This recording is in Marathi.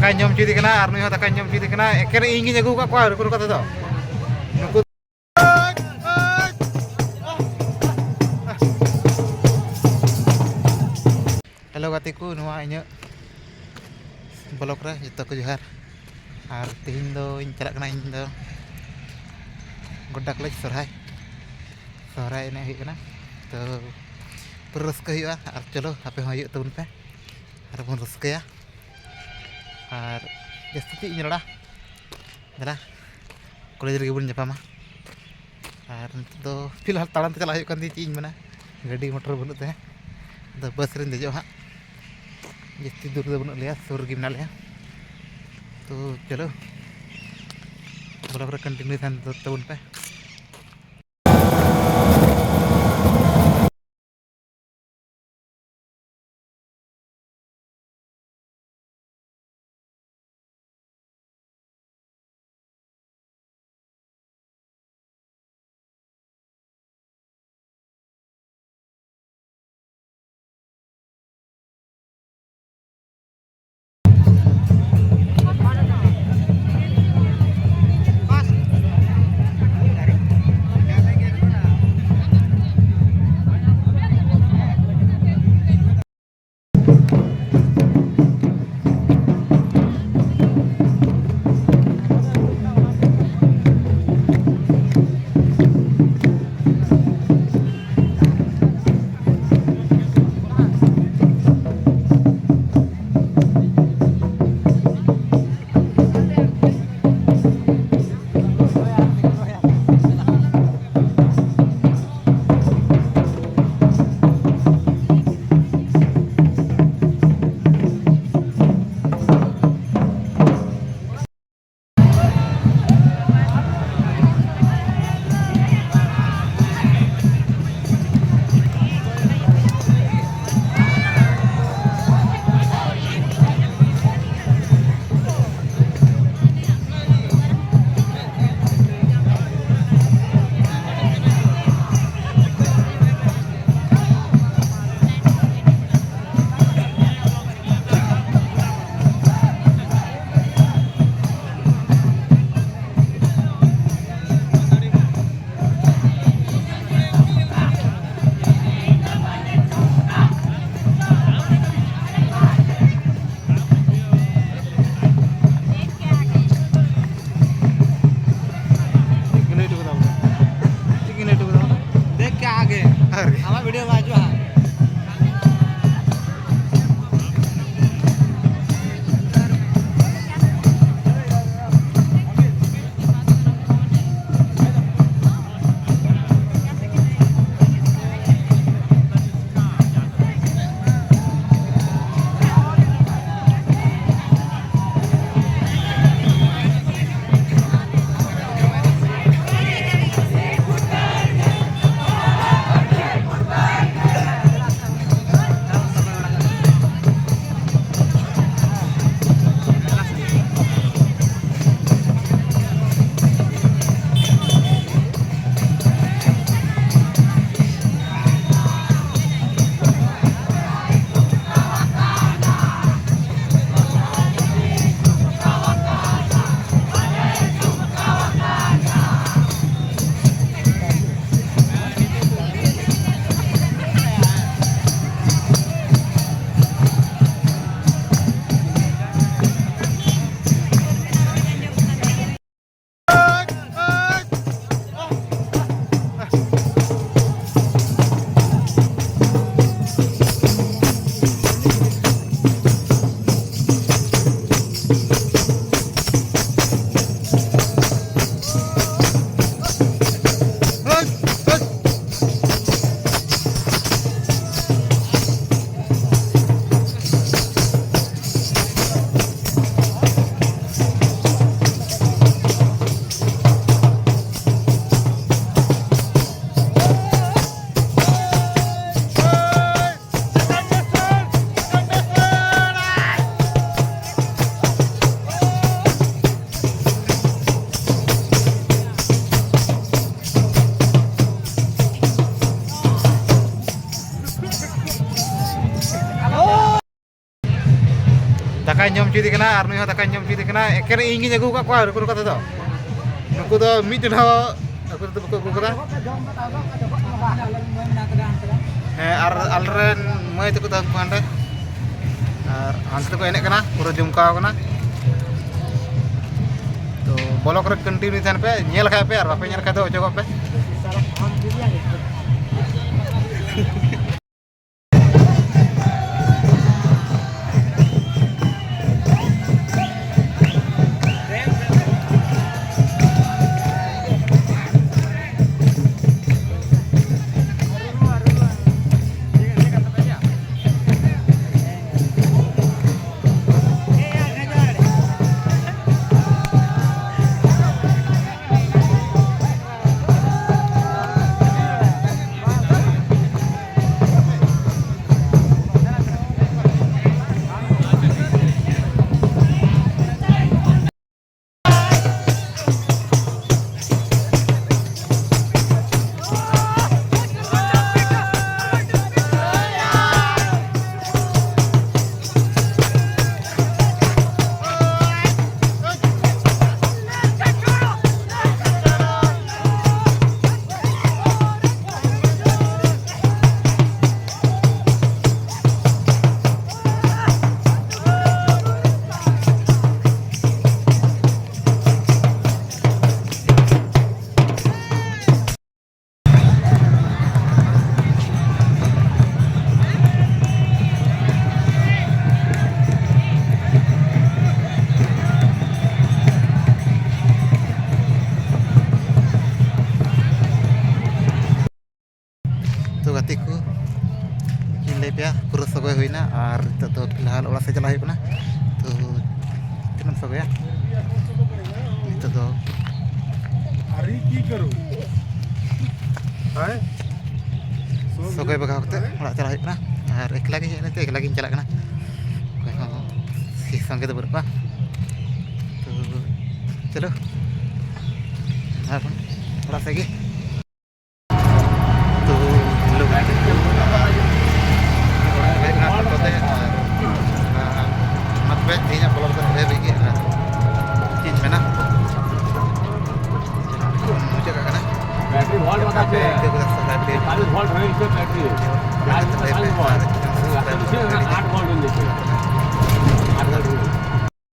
दाकाय जम चुदी कना आर नुई हो दाकाय जम चुदी कना एकेर इंगी जगु का को रुकु कता दो नुकु हेलो गाते को नुआ इᱧ ब्लॉक रे जतो को जोहार और तेहिं दो इन चला कना इन दो गोड्डा कलेज सहराय ने हुई कना तो पूरा रस्का हुआ और चलो आपे हो हुई तबन पे और बन रस्कया और जस्ती ती इन रड़ा दला कॉलेज रे बन जपामा और तो फिलहाल ताड़ाम चला हुई ती इन मना गाड़ी मोटर बनु ते तो बस रे देजो हां जस्ती दूर दो बनु लिया सुर गी मना लिया तो चलो ब्लॉग रे कंटिन्यू थान तबन पे चुदी कना और नुई दाका जम चुदी कना एकेन इंगी अगू का को रुको कथा दो नुकु दो मिद दिन हो अगु दो बको अगु कदा और अलरेन मई तको दा पांडे और हांते को एने कना पूरा जुमकाव कना तो ब्लॉग रे कंटिन्यू थान पे नेल खाय पे और बापे नेल खाय दो ओजो पे तो गति को ले पे पूरा सगय होइना और तो फिलहाल ओड़ा से चला होइना तो तीन सगय तो अरे की करू हाय सगय बगा होते ओड़ा चला होइना और एकला गे हेने एकला गे चला कना कोई हो सी संगे तो बरपा तो चलो अपन ओड़ा से गे बैटरी वोल्ट बताते हैं खाली वोल्ट है इसमें बैटरी है 40 वोल्ट 8 वोल्ट देते हैं 8 वोल्ट